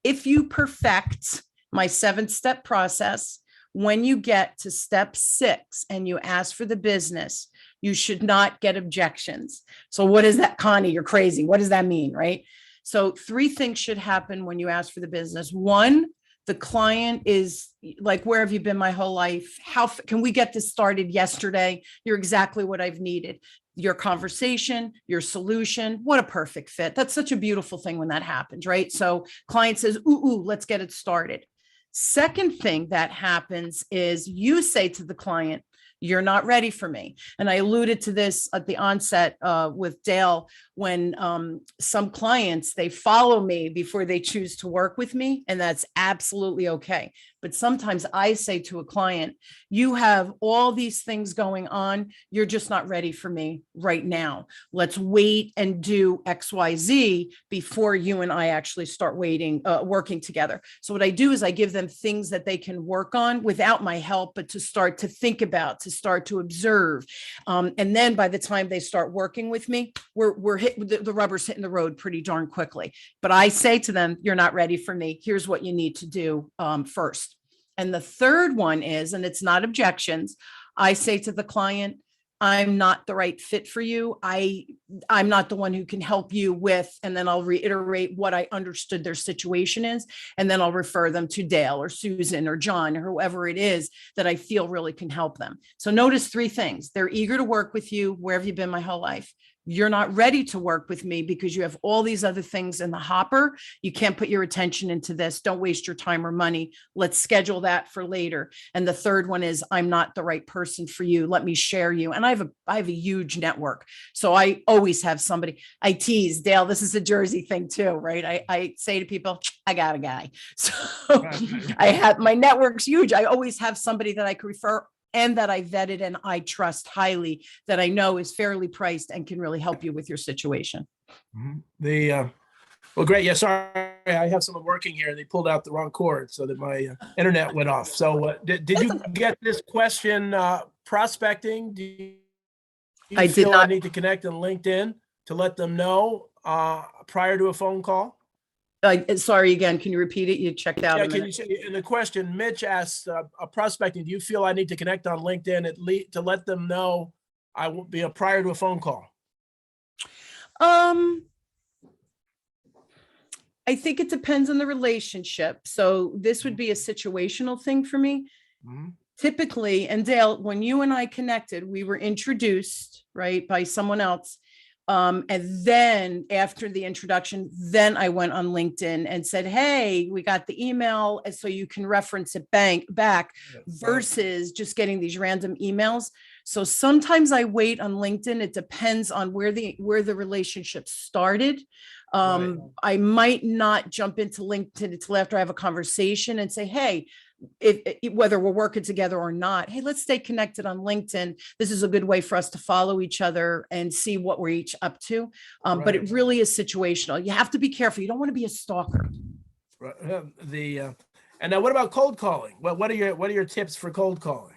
S2: If you perfect my 7th step process, when you get to step 6 and you ask for the business, you should not get objections. So what is that, Connie? You're crazy. What does that mean, right? So 3 things should happen when you ask for the business. 1, the client is like, where have you been my whole life? How can we get this started yesterday? You're exactly what I've needed. Your conversation, your solution, what a perfect fit. That's such a beautiful thing when that happens, right? So client says, ooh, let's get it started. Second thing that happens is you say to the client, you're not ready for me. And I alluded to this at the onset with Dale. when some clients, they follow me before they choose to work with me, and that's absolutely okay. But sometimes I say to a client, you have all these things going on. You're just not ready for me right now. Let's wait and do XYZ before you and I actually start working together. So what I do is I give them things that they can work on without my help, but to start to think about, to start to observe. And then by the time they start working with me, the rubber's hitting the road pretty darn quickly. But I say to them, you're not ready for me. Here's what you need to do first. And the third one is, and it's not objections, I say to the client, I'm not the right fit for you. I'm not the one who can help you with, and then I'll reiterate what I understood their situation is. And then I'll refer them to Dale or Susan or John or whoever it is that I feel really can help them. So notice three things. They're eager to work with you. Where have you been my whole life? You're not ready to work with me because you have all these other things in the hopper. You can't put your attention into this. Don't waste your time or money. Let's schedule that for later. And the third one is, I'm not the right person for you. Let me share you. And I have a huge network. So I always have somebody. I tease Dale. This is a Jersey thing too, right? I say to people, I got a guy. So I have, my network's huge. I always have somebody that I could refer and that I vetted and I trust highly, that I know is fairly priced and can really help you with your situation.
S1: Well, great. Yeah, sorry, I have someone working here. They pulled out the wrong cord so that my internet went off. So did you get this question, prospecting? Do you
S2: I did
S1: feel
S2: not.
S1: I need to connect on LinkedIn to let them know prior to a phone call?
S2: Sorry, again, can you repeat it? You checked out
S1: Yeah,
S2: a
S1: can you
S2: minute.
S1: say, in the question, Mitch asked, prospecting, do you feel I need to connect on LinkedIn at least to let them know I will be prior to a phone call?
S2: I think it depends on the relationship. So this would be a situational thing for me.
S1: Mhm.
S2: Typically, and Dale, when you and I connected, we were introduced, right, by someone else. And then after the introduction, then I went on LinkedIn and said, hey, we got the email. And so you can reference it back versus just getting these random emails. So sometimes I wait on LinkedIn. It depends on where the relationship started. I might not jump into LinkedIn until after I have a conversation and say, hey, whether we're working together or not, hey, let's stay connected on LinkedIn. This is a good way for us to follow each other and see what we're each up to. But it really is situational. You have to be careful. You don't want to be a stalker.
S1: Right. And now what about cold calling? What are your tips for cold calling?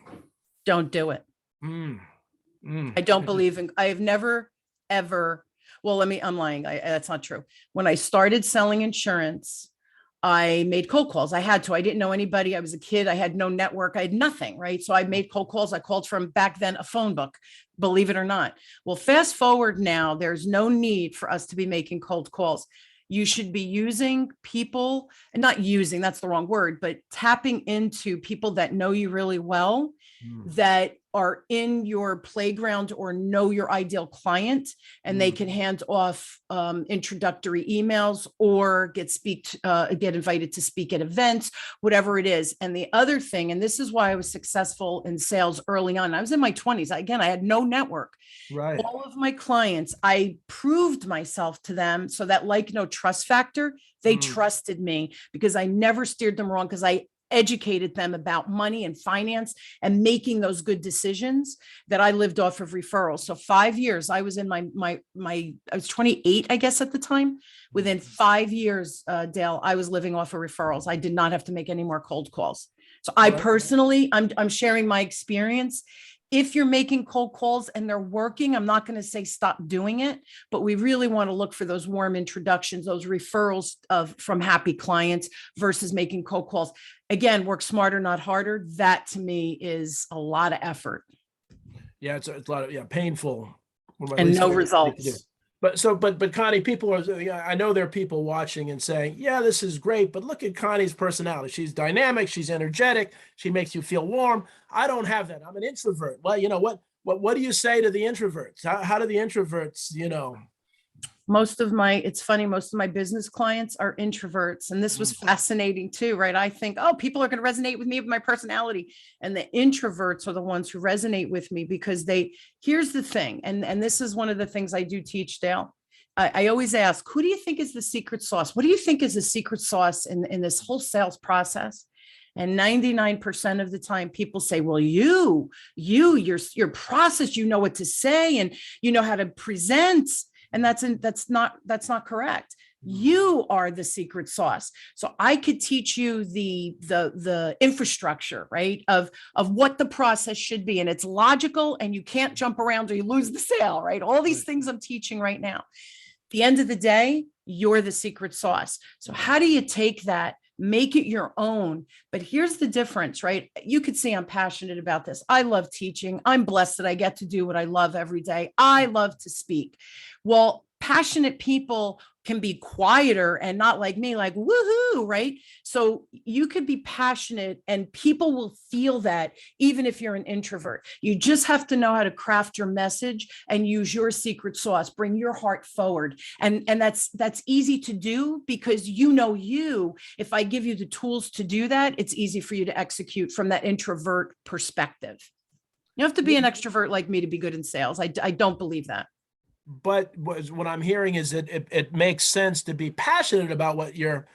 S2: Don't do it. I don't believe in, I have never, ever, well, I'm lying. That's not true. When I started selling insurance, I made cold calls. I had to. I didn't know anybody. I was a kid. I had no network. I had nothing, right? So I made cold calls. I called from back then a phone book, believe it or not. Well, fast forward now, there's no need for us to be making cold calls. You should be using people, and not using, that's the wrong word, but tapping into people that know you really well, that are in your playground or know your ideal client, and they can hand off introductory emails or get invited to speak at events, whatever it is. And the other thing, and this is why I was successful in sales early on, I was in my 20s. Again, I had no network.
S1: Right.
S2: All of my clients, I proved myself to them, so that like no trust factor, they trusted me because I never steered them wrong, because I educated them about money and finance and making those good decisions, that I lived off of referrals. So 5 years, I was in I was 28, I guess, at the time. Within 5 years, Dale, I was living off of referrals. I did not have to make any more cold calls. So I personally, I'm sharing my experience. If you're making cold calls and they're working, I'm not going to say stop doing it, but we really want to look for those warm introductions, those referrals from happy clients versus making cold calls. Again, work smarter, not harder. That to me is a lot of effort.
S1: Yeah, it's a lot of painful.
S2: And no results.
S1: But Connie, people are, I know there are people watching and saying, yeah, this is great, but look at Connie's personality. She's dynamic, she's energetic, she makes you feel warm. I don't have that. I'm an introvert. Well, what do you say to the introverts? How do the introverts,
S2: It's funny, most of my business clients are introverts. And this was fascinating too, right? I think, oh, people are going to resonate with me with my personality. And the introverts are the ones who resonate with me because here's the thing. And this is one of the things I do teach, Dale. I always ask, who do you think is the secret sauce? What do you think is the secret sauce in this whole sales process? And 99% of the time people say, well, your process, you know what to say and you know how to present. And that's not correct. You are the secret sauce. So I could teach you the infrastructure, right? Of what the process should be. And it's logical and you can't jump around or you lose the sale, right? All these things I'm teaching right now. At the end of the day, you're the secret sauce. So how do you take that, make it your own? But here's the difference, right? You could see I'm passionate about this. I love teaching. I'm blessed that I get to do what I love every day. I love to speak. Well, passionate people can be quieter and not like me, like woohoo, right? So you could be passionate and people will feel that even if you're an introvert. You just have to know how to craft your message and use your secret sauce, bring your heart forward. And that's easy to do because if I give you the tools to do that, it's easy for you to execute from that introvert perspective. You don't have to be an extrovert like me to be good in sales. I don't believe that.
S1: But what I'm hearing is that it makes sense to be passionate about what you're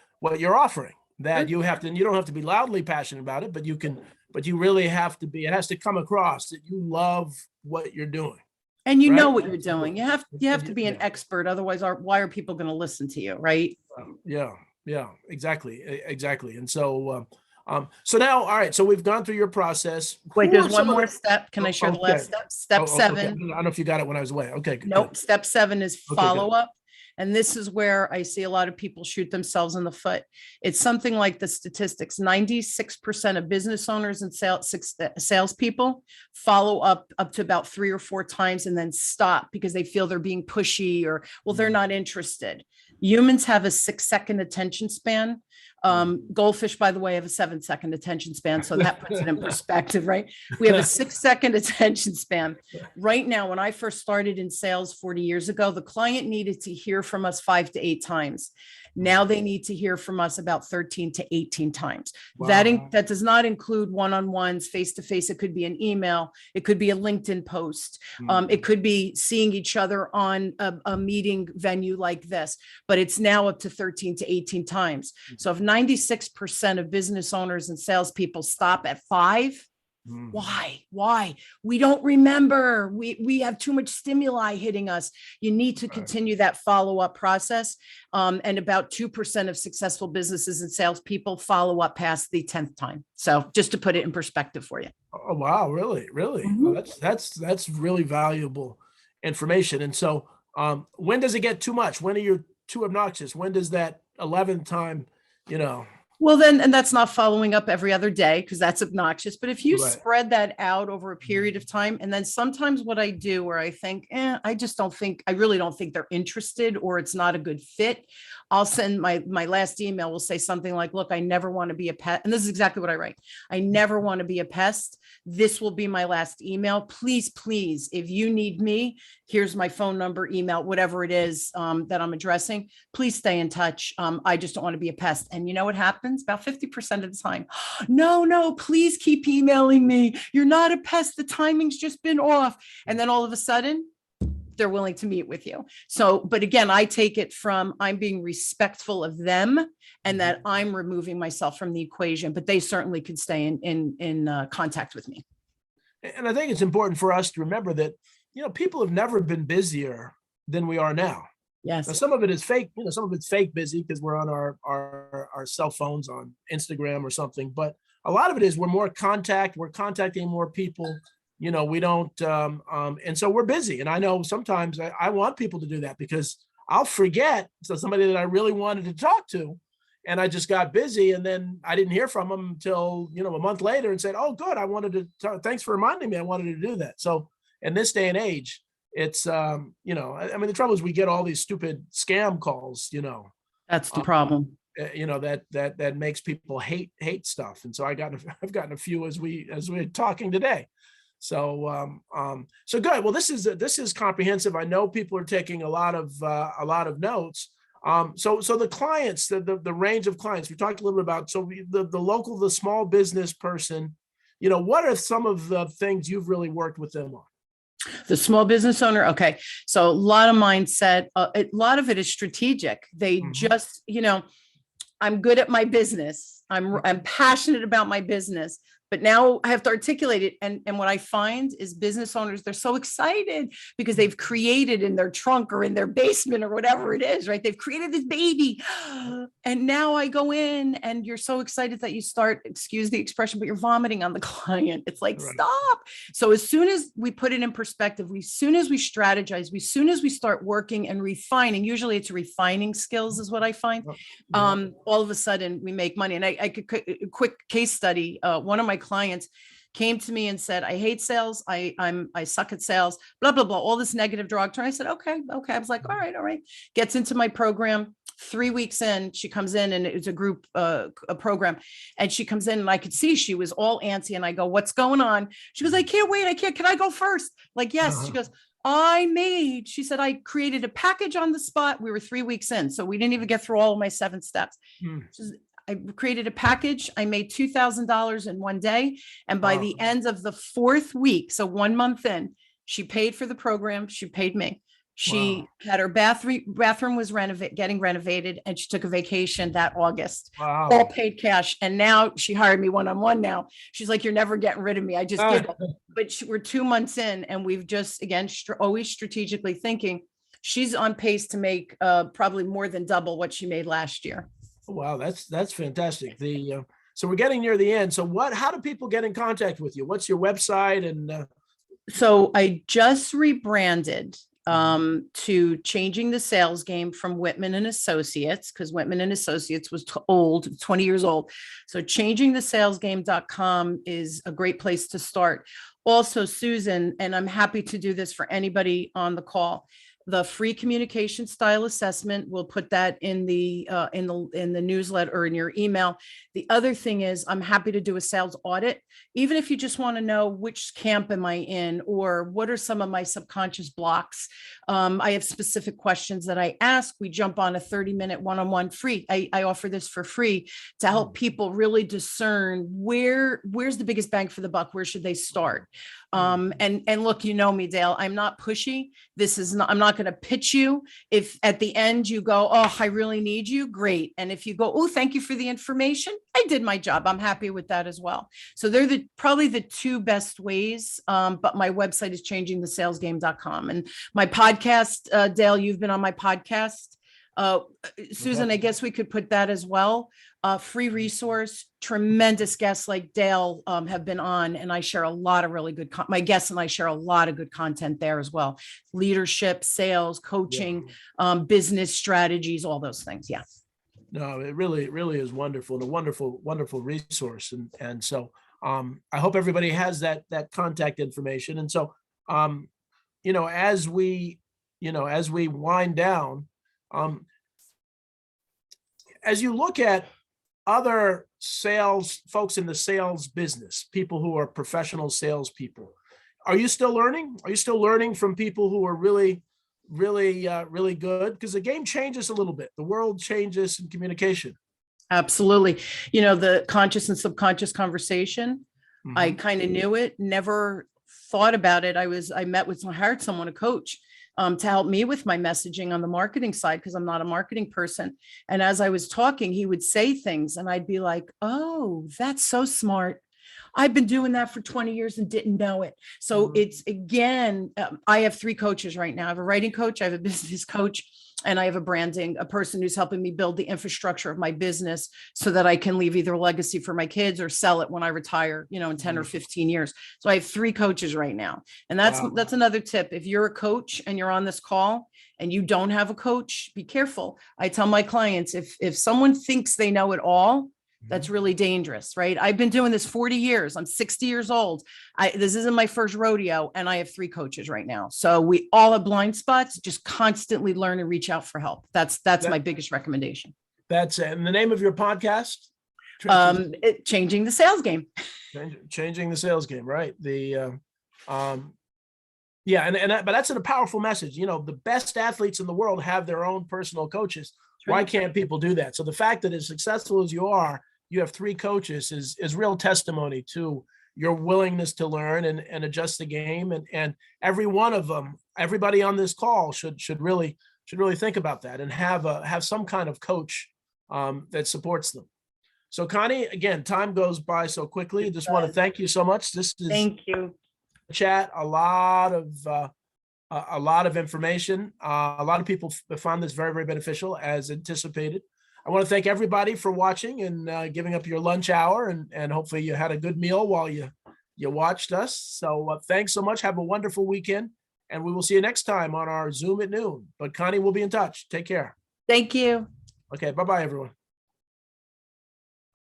S1: offering. That you don't have to be loudly passionate about it, but you really have to be. It has to come across that you love what you're doing,
S2: and you
S1: right?
S2: know what you're doing. You have to be an expert, otherwise, why are people going to listen to you, right?
S1: Yeah, exactly. And so. So now, all right. So we've gone through your process.
S2: Wait, there's one more step. Can I share the last step? Step 7.
S1: Okay. I don't know if you got it when I was away. Okay.
S2: Nope.
S1: Good.
S2: Step 7 is follow up. And this is where I see a lot of people shoot themselves in the foot. It's something like the statistics. 96% of business owners and salespeople follow up to about 3 or 4 times and then stop because they feel they're being pushy or, well, they're not interested. Humans have a 6-second attention span. Goldfish, by the way, have a 7-second attention span. So that puts it in perspective, right? We have a 6-second attention span. Right now, when I first started in sales 40 years ago, the client needed to hear from us 5 to 8 times. Now they need to hear from us about 13 to 18 times. Wow. That does not include one-on-ones, face-to-face. It could be an email. It could be a LinkedIn post. It could be seeing each other on a meeting venue like this, but it's now up to 13 to 18 times. So if 96% of business owners and salespeople stop at 5, why? We don't remember. We have too much stimuli hitting us. You need to continue that follow-up process. And about 2% of successful businesses and salespeople follow up past the 10th time. So just to put it in perspective for you.
S1: Oh, wow. Really? Well, that's really valuable information. And so when does it get too much? When are you too obnoxious? When does that 11th time,
S2: Well, then, and that's not following up every other day because that's obnoxious. But if you spread that out over a period of time, and then sometimes what I do where I think, I really don't think they're interested or it's not a good fit. I'll send my last email will say something like, look, I never want to be a pet. And this is exactly what I write. I never want to be a pest. This will be my last email. Please, if you need me, here's my phone number, email, whatever it is that I'm addressing. Please stay in touch. I just don't want to be a pest. And you know what happens? About 50% of the time, no, please keep emailing me. You're not a pest. The timing's just been off. And then all of a sudden, they're willing to meet with you. So, but again, I take it from I'm being respectful of them and that I'm removing myself from the equation, but they certainly could stay in contact with me.
S1: And I think it's important for us to remember that, people have never been busier than we are now.
S2: Yes.
S1: Now, some of it is fake, some of it's fake busy because we're on our cell phones on Instagram or something, but a lot of it is we're contacting more people. We don't, and so we're busy. And I know sometimes I want people to do that because I'll forget. So somebody that I really wanted to talk to, and I just got busy and then I didn't hear from them until, a month later and said, oh, good. I wanted to talk. Thanks for reminding me. I wanted to do that. So in this day and age, it's, the trouble is we get all these stupid scam calls,
S2: That's the problem.
S1: That makes people hate stuff. And so I've gotten a few as we're talking today. So good. Well, this is comprehensive. I know people are taking a lot of notes. So the clients, the range of clients we talked a little bit about. So the small business person, what are some of the things you've really worked with them on?
S2: The small business owner. Okay. So a lot of mindset, a lot of it is strategic. They just, I'm good at my business. I'm passionate about my business, but now I have to articulate it. And what I find is business owners, they're so excited because they've created in their trunk or in their basement or whatever it is, right? They've created this baby. And now I go in and you're so excited that you start, excuse the expression, but you're vomiting on the client. It's like,
S1: Right.
S2: stop. So as soon as we put it in perspective, as soon as we strategize, as soon as we start working and refining, usually it's refining skills is what I find. All of a sudden we make money. And I could a quick case study. One of my clients came to me and said, I hate sales. I suck at sales, blah, blah, blah, all this negative derogatory. I said, okay. I was like, all right. Gets into my program. 3 weeks in, she comes in and it's a group, a program. And she comes in and I could see she was all antsy. And I go, what's going on? She goes, I can't wait. Can I go first? Like, yes. She goes, she said, I created a package on the spot. We were 3 weeks in, so we didn't even get through all of my 7 steps. I created a package. I made $2,000 in one day. And by the end of the 4th week, so 1 month in, she paid for the program. She paid me. She had her bathroom was getting renovated, and she took a vacation that August. All paid cash. And now she hired me one-on-one now. She's like, you're never getting rid of me. I just giggle. But we're 2 months in, and we've just, again, always strategically thinking. She's on pace to make probably more than double what she made last year.
S1: Wow, that's fantastic. So we're getting near the end. So how do people get in contact with you? What's your website? And
S2: so I just rebranded to Changing the Sales Game from Whitman and Associates, because Whitman and Associates was old, 20 years old. So changingthesalesgame.com is a great place to start. Also, Susan, and I'm happy to do this for anybody on the call, the free communication style assessment, we'll put that in the newsletter or in your email. The other thing is I'm happy to do a sales audit, even if you just want to know which camp am I in or what are some of my subconscious blocks. I have specific questions that I ask. We jump on a 30-minute one-on-one free. I offer this for free to help people really discern where's the biggest bang for the buck. Where should they start? And look, you know me, Dale, I'm not pushy. I'm not going to pitch you. If at the end you go, oh, I really need you, great. And if you go, oh, thank you for the information, I did my job, I'm happy with that as well. So they're probably the 2 best ways. But my website is changingthesalesgame.com. And my podcast, Dale, you've been on my podcast. Susan, I guess we could put that as well. Free resource, tremendous guests like Dale have been on, and I share a lot of really good, my guests and I share a lot of good content there as well. Leadership, sales, coaching, business strategies, all those things. Yeah.
S1: No, it really is wonderful and a wonderful resource. And so I hope everybody has that contact information. And so, as we wind down, as you look at other sales folks in the sales business, people who are professional salespeople, are you still learning? Are you still learning from people who are really good? Because the game changes a little bit. The world changes in communication.
S2: Absolutely. The conscious and subconscious conversation, I kind of knew it, never thought about it. I hired someone, a coach, to help me with my messaging on the marketing side, because I'm not a marketing person. And as I was talking, he would say things and I'd be like, oh, that's so smart. I've been doing that for 20 years and didn't know it. So it's, again, I have 3 coaches right now. I have a writing coach, I have a business coach, and I have a person who's helping me build the infrastructure of my business so that I can leave either a legacy for my kids or sell it when I retire, in 10 or 15 years. So I have 3 coaches right now. And that's another tip. If you're a coach and you're on this call and you don't have a coach, be careful. I tell my clients, if someone thinks they know it all, that's really dangerous, right? I've been doing this 40 years. I'm 60 years old. This isn't my first rodeo, and I have 3 coaches right now. So we all have blind spots. Just constantly learn and reach out for help. That's my biggest recommendation.
S1: That's it. And the name of your podcast?
S2: Changing the Sales Game.
S1: Changing the Sales Game, right? But that's a powerful message. The best athletes in the world have their own personal coaches. Why can't people do that? So the fact that as successful as you are, you have 3 coaches is real testimony to, your willingness to learn and adjust the game. And every one of them, everybody on this call should really think about that and have some kind of coach that supports them. So Connie, again, time goes by so quickly. Just want to thank you so much. This is
S2: Thank you.
S1: chat, a lot of information. A lot of people found this very, very beneficial as anticipated. I want to thank everybody for watching and giving up your lunch hour, and hopefully you had a good meal while you watched us. So thanks so much. Have a wonderful weekend, and we will see you next time on our Zoom at noon. But Connie will be in touch. Take care.
S2: Thank you.
S1: Okay, bye-bye, everyone.